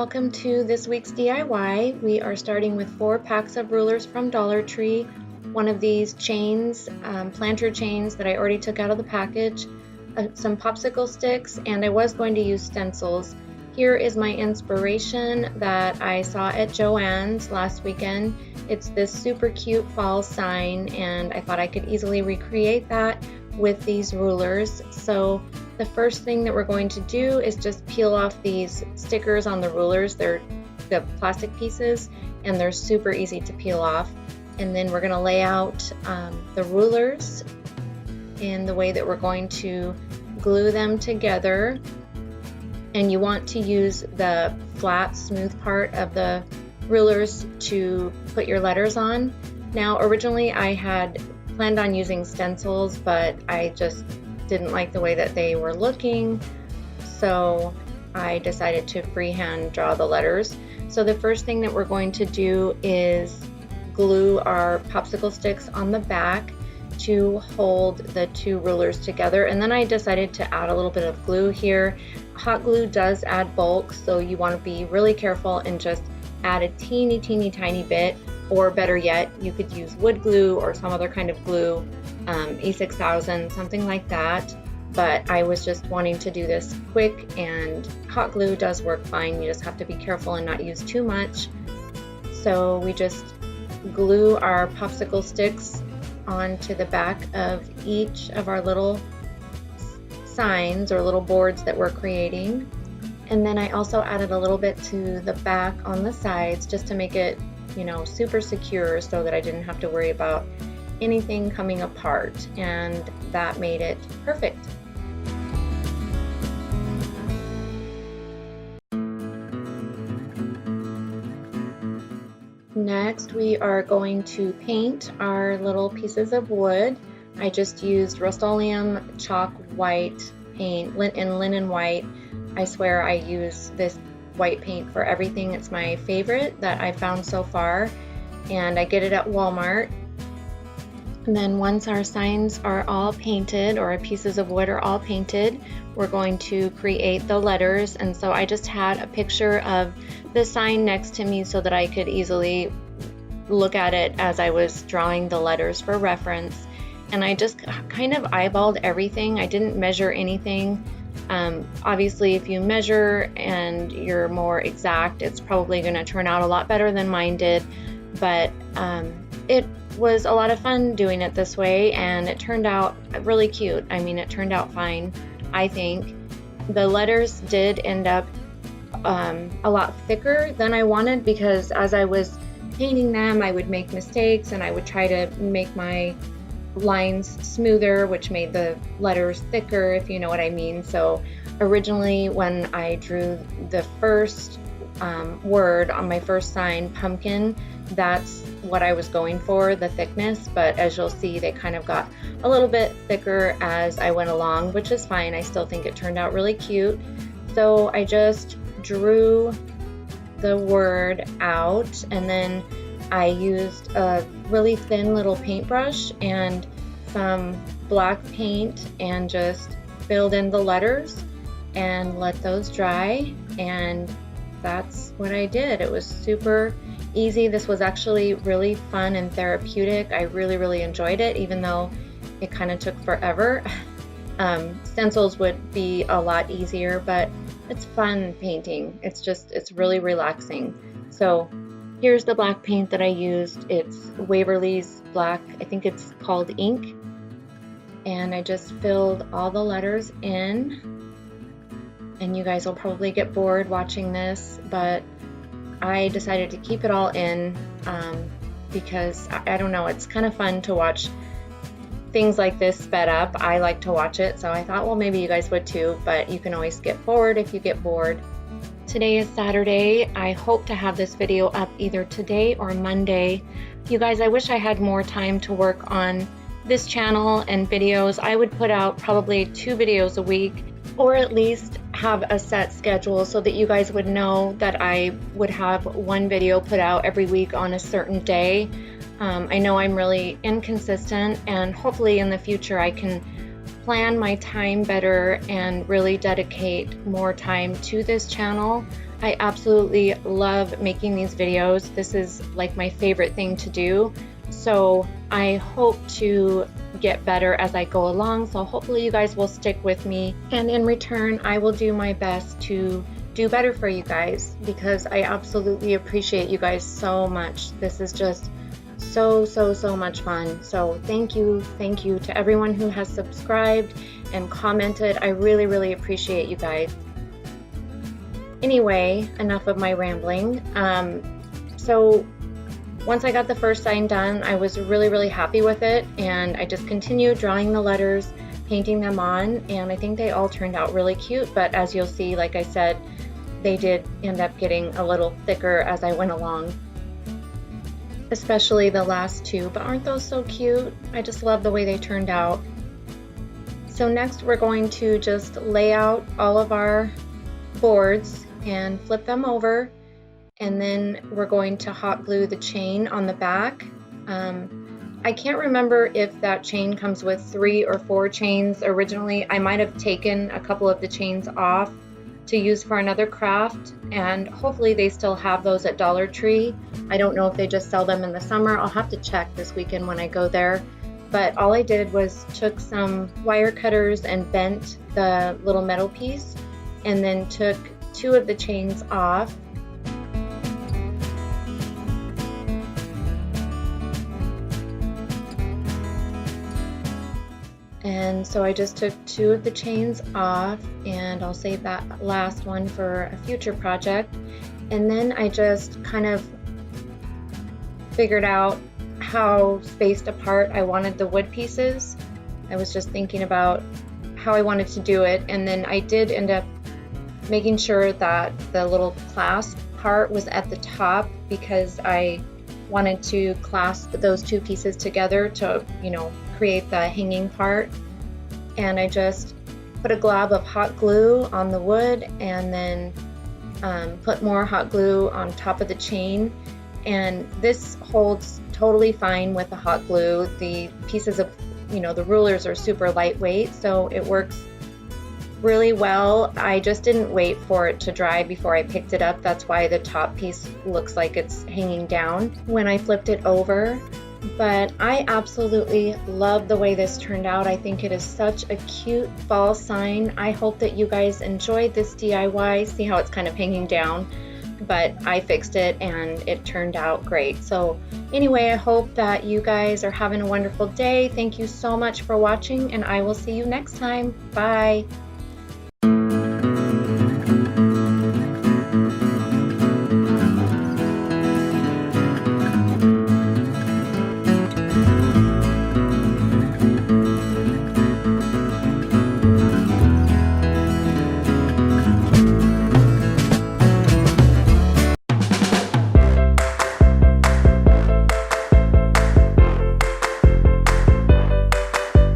welcome to this week's DIY. We are starting with 4 packs of rulers from Dollar Tree, one of these chains, planter chains that I already took out of the package, some popsicle sticks, and I was going to use stencils. Here is my inspiration that I saw at JoAnns last weekend. It's this super cute fall sign, and I thought I could easily recreate that with these rulers. So the first thing that we're going to do is just peel off these stickers on the rulers. They're the plastic pieces and they're super easy to peel off. And then we're going to lay out the rulers in the way that we're going to glue them together. And you want to use the flat, smooth part of the rulers to put your letters on. Now, originally I had planned on using stencils, but I just didn't like the way that they were looking, so I decided to freehand draw the letters. So the first thing that we're going to do is glue our popsicle sticks on the back to hold the 2 rulers together, and then I decided to add a little bit of glue here. Hot glue does add bulk, so you want to be really careful and just add a teeny tiny bit, or better yet, you could use wood glue or some other kind of glue, E6000, something like that. But I was just wanting to do this quick, and hot glue does work fine. You just have to be careful and not use too much. So we just glue our popsicle sticks onto the back of each of our little signs or little boards that we're creating. And then I also added a little bit to the back on the sides just to make it, you know, super secure, so that I didn't have to worry about anything coming apart, and that made it perfect. Next, we are going to paint our little pieces of wood. I just used Rust-Oleum chalk white paint in linen white. I swear I use this white paint for everything. It's my favorite that I've found so far, and I get it at Walmart. And then once our signs are all painted, or our pieces of wood are all painted, we're going to create the letters. And so I just had a picture of the sign next to me so that I could easily look at it as I was drawing the letters for reference. And I just kind of eyeballed everything. I didn't measure anything. Obviously, if you measure and you're more exact, it's probably going to turn out a lot better than mine did. But it was a lot of fun doing it this way, and it turned out really cute. I mean, it turned out fine, I think. The letters did end up a lot thicker than I wanted, because as I was painting them, I would make mistakes and I would try to make my lines smoother, which made the letters thicker, if you know what I mean. So originally, when I drew the first word on my first sign, pumpkin, that's what I was going for, the thickness. But as you'll see, they kind of got a little bit thicker as I went along, which is fine. I still think it turned out really cute. So I just drew the word out, and then I used a really thin little paintbrush and some black paint and just filled in the letters and let those dry, and that's what I did. It was super easy. This was actually really fun and therapeutic. I really enjoyed it, even though it kind of took forever. Stencils would be a lot easier, but it's fun painting. It's really relaxing. So here's the black paint that I used. It's Waverly's black, I think it's called ink. And I just filled all the letters in. And you guys will probably get bored watching this, but I decided to keep it all in because I don't know, it's kind of fun to watch things like this sped up. I like to watch it, so I thought, well, maybe you guys would too, but you can always skip forward if you get bored. Today is Saturday. I hope to have this video up either today or Monday. You guys, I wish I had more time to work on this channel and videos. I would put out probably 2 videos a week, or at least have a set schedule so that you guys would know that I would have 1 video put out every week on a certain day. I know I'm really inconsistent, and hopefully in the future I can plan my time better and really dedicate more time to this channel. I absolutely love making these videos. This is like my favorite thing to do. So I hope to get better as I go along. So hopefully you guys will stick with me. And in return, I will do my best to do better for you guys because I absolutely appreciate you guys so much. This is just so much fun. So thank you to everyone who has subscribed and commented. I really appreciate you guys. Anyway, enough of my rambling. So once I got the first sign done, I was really happy with it, and I just continued drawing the letters, painting them on, and I think they all turned out really cute. But as you'll see, like I said, they did end up getting a little thicker as I went along, especially the last two. But aren't those so cute? I just love the way they turned out. So next we're going to just lay out all of our boards and flip them over, and then we're going to hot glue the chain on the back. I can't remember if that chain comes with 3 or 4 chains originally. I might have taken a couple of the chains off to use for another craft, and hopefully they still have those at Dollar Tree. I don't know if they just sell them in the summer. I'll have to check this weekend when I go there. But all I did was took some wire cutters and bent the little metal piece, and then took 2 of the chains off. And so I just took 2 of the chains off, and I'll save that last one for a future project. And then I just kind of figured out how spaced apart I wanted the wood pieces. I was just thinking about how I wanted to do it, and then I did end up making sure that the little clasp part was at the top because I wanted to clasp those 2 pieces together to, you know, create the hanging part. And I just put a glob of hot glue on the wood, and then put more hot glue on top of the chain. And this holds totally fine with the hot glue. The pieces of, you know, the rulers are super lightweight, so it works really well. I just didn't wait for it to dry before I picked it up. That's why the top piece looks like it's hanging down when I flipped it over. But I absolutely love the way this turned out. I think it is such a cute fall sign. I hope that you guys enjoyed this DIY. See how it's kind of hanging down? But I fixed it and it turned out great. So anyway, I hope that you guys are having a wonderful day. Thank you so much for watching, and I will see you next time. Bye.